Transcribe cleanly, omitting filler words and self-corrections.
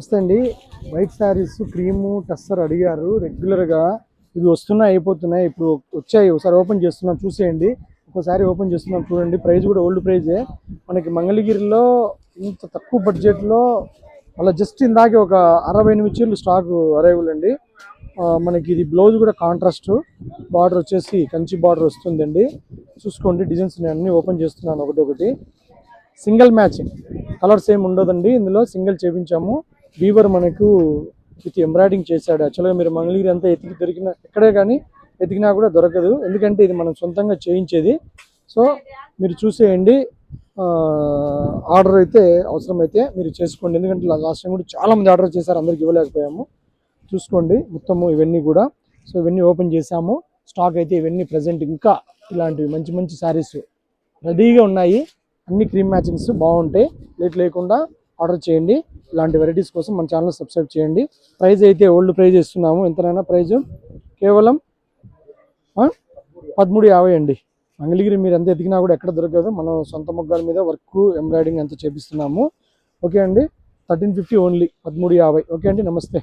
నమస్తే అండి. White saris cream tussar అడిగారు రెగ్యులర్గా. ఇవి వస్తున్నాయి, అయిపోతున్నాయి. ఇప్పుడు వచ్చాయి, ఒకసారి ఓపెన్ చేస్తున్నాం, చూసేయండి. ఒకసారి ఓపెన్ చేస్తున్నాం, చూడండి. ప్రైస్ కూడా ఓల్డ్ ప్రైజే. మనకి మంగళగిరిలో ఇంత తక్కువ బడ్జెట్లో అలా జస్ట్ ఇందాకే ఒక 68 చీరలు స్టాక్ అరైవల్ అండి. మనకి ఇది బ్లౌజ్ కూడా కాంట్రాస్ట్ బార్డర్ వచ్చేసి కంచి బార్డర్ వస్తుందండి. చూసుకోండి, డిజైన్స్ నేను అన్నీ ఓపెన్ చేస్తున్నాను ఒకటి. సింగిల్ మ్యాచింగ్, కలర్స్ ఏమి ఉండదండి ఇందులో. సింగిల్ చేపించాము. వీవర్ మనకు విత్ ఎంబ్రాయిడింగ్ చేశాడు. యాక్చువల్గా మీరు మంగళగిరి అంతా దొరికిన ఎక్కడే కానీ ఎతికినా కూడా దొరకదు, ఎందుకంటే ఇది మనం సొంతంగా చేయించేది. సో మీరు చూసేయండి. ఆర్డర్ అయితే అవసరమైతే మీరు చేసుకోండి, ఎందుకంటే లాస్ట్ టైం కూడా చాలామంది ఆర్డర్ చేశారు, అందరికి ఇవ్వలేకపోయాము. చూసుకోండి మొత్తము ఇవన్నీ కూడా. సో ఇవన్నీ ఓపెన్ చేసాము. స్టాక్ అయితే ఇవన్నీ ప్రజెంట్ ఇంకా ఇలాంటివి మంచి మంచి శారీస్ రెడీగా ఉన్నాయి. అన్ని క్రీమ్ మ్యాచింగ్స్ బాగుంటాయి. లేట్ లేకుండా ఆర్డర్ చేయండి. ఇలాంటి వెరైటీస్ కోసం మన ఛానల్ సబ్స్క్రైబ్ చేయండి. ప్రైస్ అయితే ఓల్డ్ ప్రైజ్ ఇస్తున్నాము. ఎంతనైనా ప్రైజు కేవలం 1350 అండి. మంగళగిరి మీరు ఎంత ఎతికినా కూడా ఎక్కడ దొరకదు. మనం సొంత మొగ్గాల మీద వర్క్ ఎంబ్రాయిడింగ్ అంతా చేపిస్తున్నాము. ఓకే అండి, 1350 ఓన్లీ, 1350. ఓకే అండి, నమస్తే.